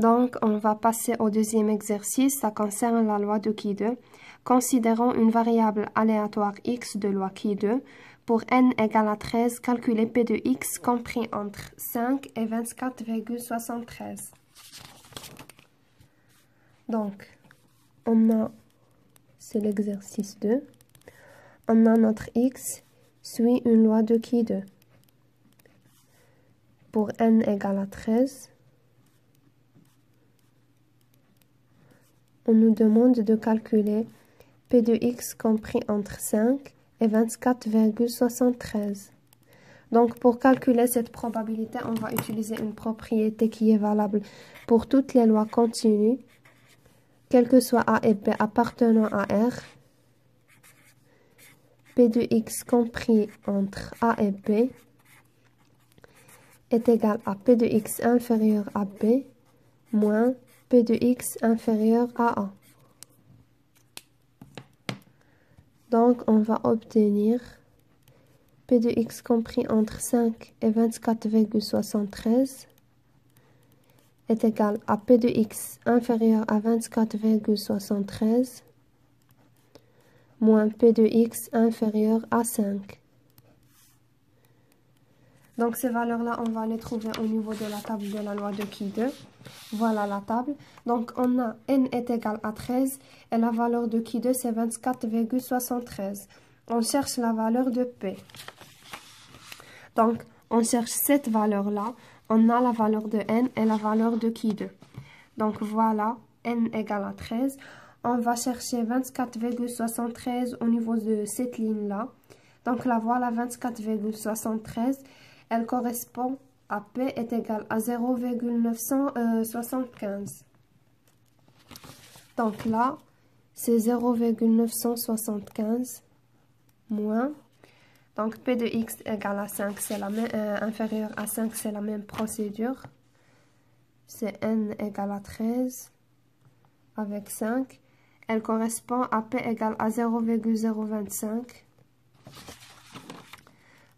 Donc, on va passer au deuxième exercice. Ça concerne la loi de Qui 2. Considérons une variable aléatoire x de loi Qui 2. Pour n égale à 13, calculez p de x compris entre 5 et 24,73. Donc, c'est l'exercice 2. On a notre x suit une loi de Qui 2. Pour n égale à 13, on nous demande de calculer p de x compris entre 5 et 24,73. Donc, pour calculer cette probabilité, on va utiliser une propriété qui est valable pour toutes les lois continues, quelles que soient a et b appartenant à R. P de x compris entre a et b est égal à p de x inférieur à b moins p de x inférieur à a. Donc, on va obtenir p de x compris entre 5 et 24,73 est égal à p de x inférieur à 24,73 moins p de x inférieur à 5. Donc, ces valeurs-là, on va les trouver au niveau de la table de la loi de Qui 2. Voilà la table. Donc, on a n est égal à 13 et la valeur de Qui 2, c'est 24,73. On cherche la valeur de P. Donc, on cherche cette valeur-là. On a la valeur de n et la valeur de Qui 2. Donc, voilà, n égale à 13. On va chercher 24,73 au niveau de cette ligne-là. Donc, la voilà, 24,73. Elle correspond à P est égal à 0,975. Donc là, c'est 0,975 moins. Donc P de x égale à 5, c'est la même, inférieur à 5, c'est la même procédure. C'est n égale à 13 avec 5. Elle correspond à P égale à 0,025.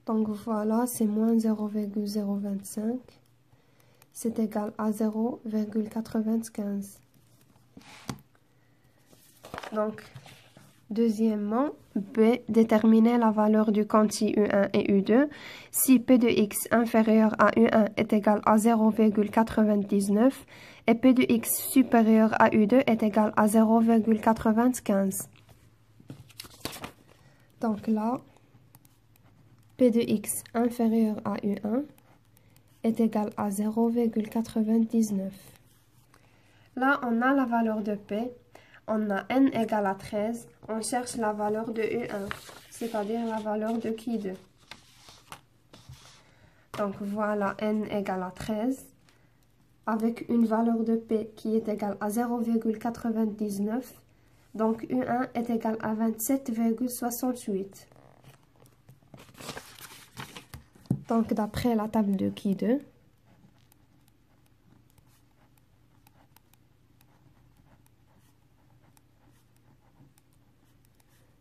Donc voilà, c'est moins 0,025. C'est égal à 0,95. Donc, deuxièmement, B, déterminer la valeur du quanti U1 et U2. Si P de x inférieur à U1 est égal à 0,99 et P de x supérieur à U2 est égal à 0,95. Donc là, P de x inférieur à U1 est égal à 0,99. Là, on a la valeur de P. On a n égale à 13. On cherche la valeur de U1, c'est-à-dire la valeur de Qui 2. Donc, voilà n égale à 13 avec une valeur de P qui est égale à 0,99. Donc, U1 est égal à 27,68. Donc, d'après la table de Qui 2,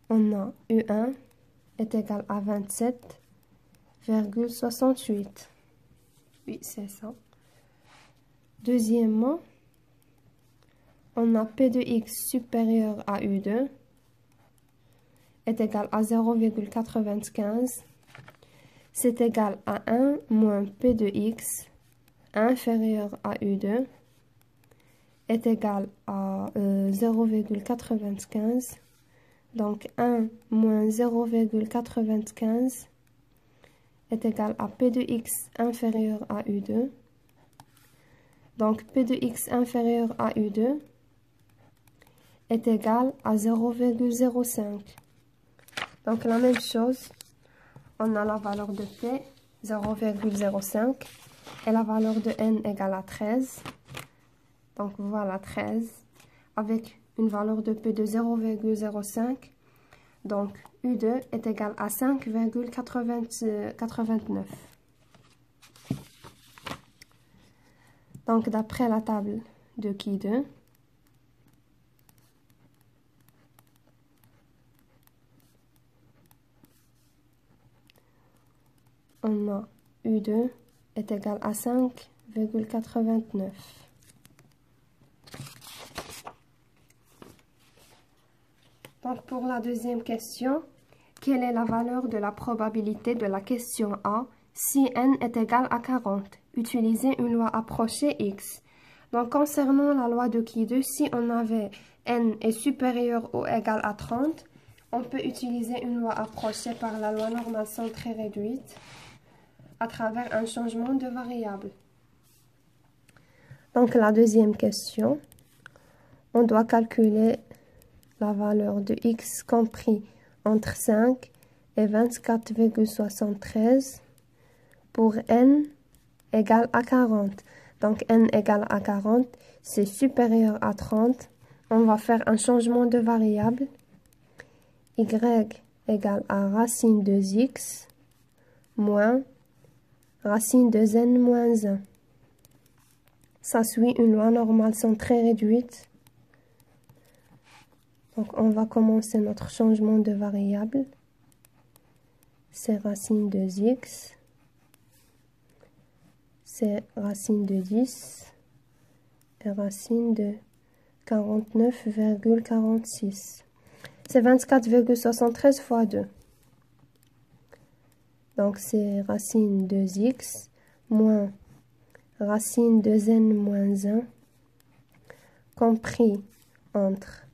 on a U1 est égal à 27,68. Oui, c'est ça. Deuxièmement, on a P de x supérieur à U2 est égal à 0,95. C'est égal à 1 moins P de x inférieur à U2 est égal à 0,95. Donc 1 moins 0,95 est égal à P de x inférieur à U2. Donc P de x inférieur à U2 est égal à 0,05. Donc la même chose, on a la valeur de P, 0,05, et la valeur de n égale à 13. Donc voilà 13, avec une valeur de P de 0,05. Donc U2 est égal à 5,89. Donc d'après la table de Qui 2, on a U2 est égal à 5,89. Donc, pour la deuxième question, quelle est la valeur de la probabilité de la question A si n est égal à 40? Utilisez une loi approchée X. Donc, concernant la loi de Qui-2, si on avait n est supérieur ou égal à 30, on peut utiliser une loi approchée par la loi normale centrée réduite à travers un changement de variable. Donc, la deuxième question, on doit calculer la valeur de x compris entre 5 et 24,73 pour n égale à 40. Donc, n égale à 40, c'est supérieur à 30. On va faire un changement de variable. Y égale à racine de x moins racine de n moins 1. Ça suit une loi normale centrée réduite. Donc, on va commencer notre changement de variable. C'est racine de x. C'est racine de 10 et racine de 49,46. C'est 24,73 fois 2. Donc, c'est racine de x moins racine de n moins 1 compris entre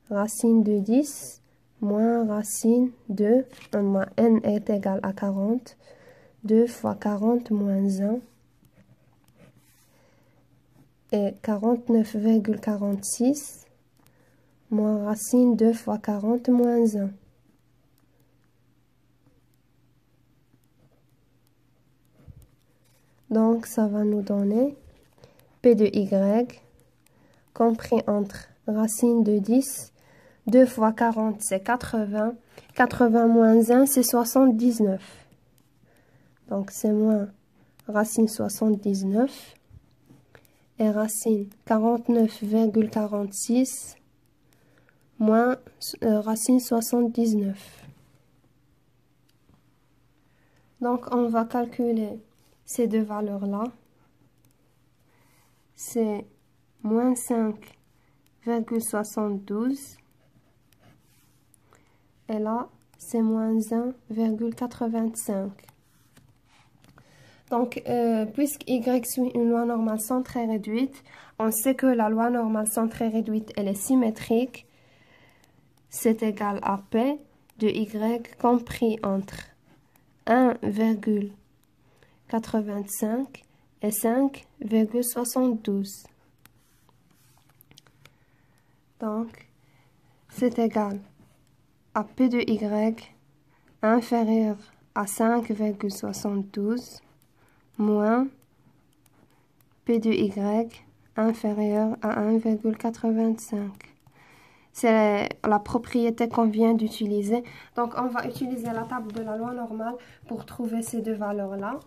racine de 10 moins racine de n est égal à 40. 2 fois 40 moins 1 et 49,46 moins racine 2 fois 40 moins 1. Donc, ça va nous donner P de Y compris entre racine de 10, 2 fois 40 c'est 80, 80 moins 1 c'est 79. Donc, c'est moins racine 79 et racine 49,46 moins racine 79. Donc, on va calculer ces deux valeurs-là. C'est moins 5,72 et là, c'est moins 1,85. Donc, puisque Y suit une loi normale centrée réduite, on sait que la loi normale centrée réduite, elle est symétrique. C'est égal à P de Y compris entre 1,85 et 5,72. Donc, c'est égal à P de Y inférieur à 5,72 moins P de Y inférieur à 1,85. C'est la propriété qu'on vient d'utiliser. Donc, on va utiliser la table de la loi normale pour trouver ces deux valeurs-là.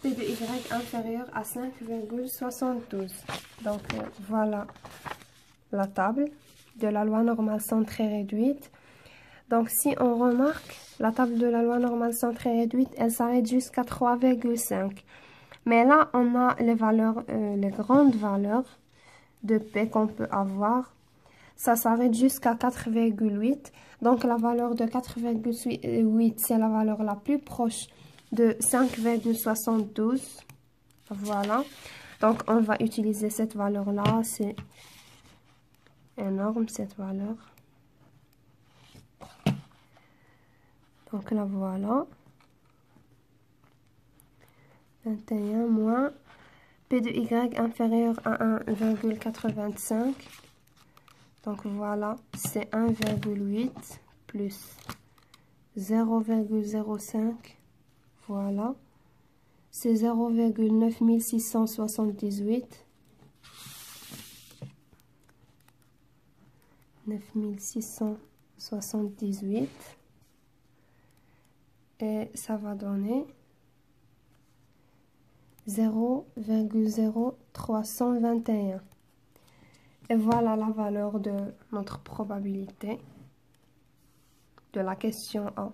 P de Y inférieur à 5,72. Donc, voilà la table de la loi normale centrée réduite. Donc, si on remarque, la table de la loi normale centrée réduite, elle s'arrête jusqu'à 3,5. Mais là, on a les valeurs, les grandes valeurs de P qu'on peut avoir. Ça s'arrête jusqu'à 4,8. Donc, la valeur de 4,8, c'est la valeur la plus proche de 5,72. Voilà. Donc, on va utiliser cette valeur-là. C'est énorme, cette valeur. Donc, la voilà. 21 moins P de Y inférieur à 1,85. Donc, voilà, c'est 1,8 plus 0,05. Voilà. C'est 0,9678. 9678. Et ça va donner 0,0321. Et voilà la valeur de notre probabilité de la question A.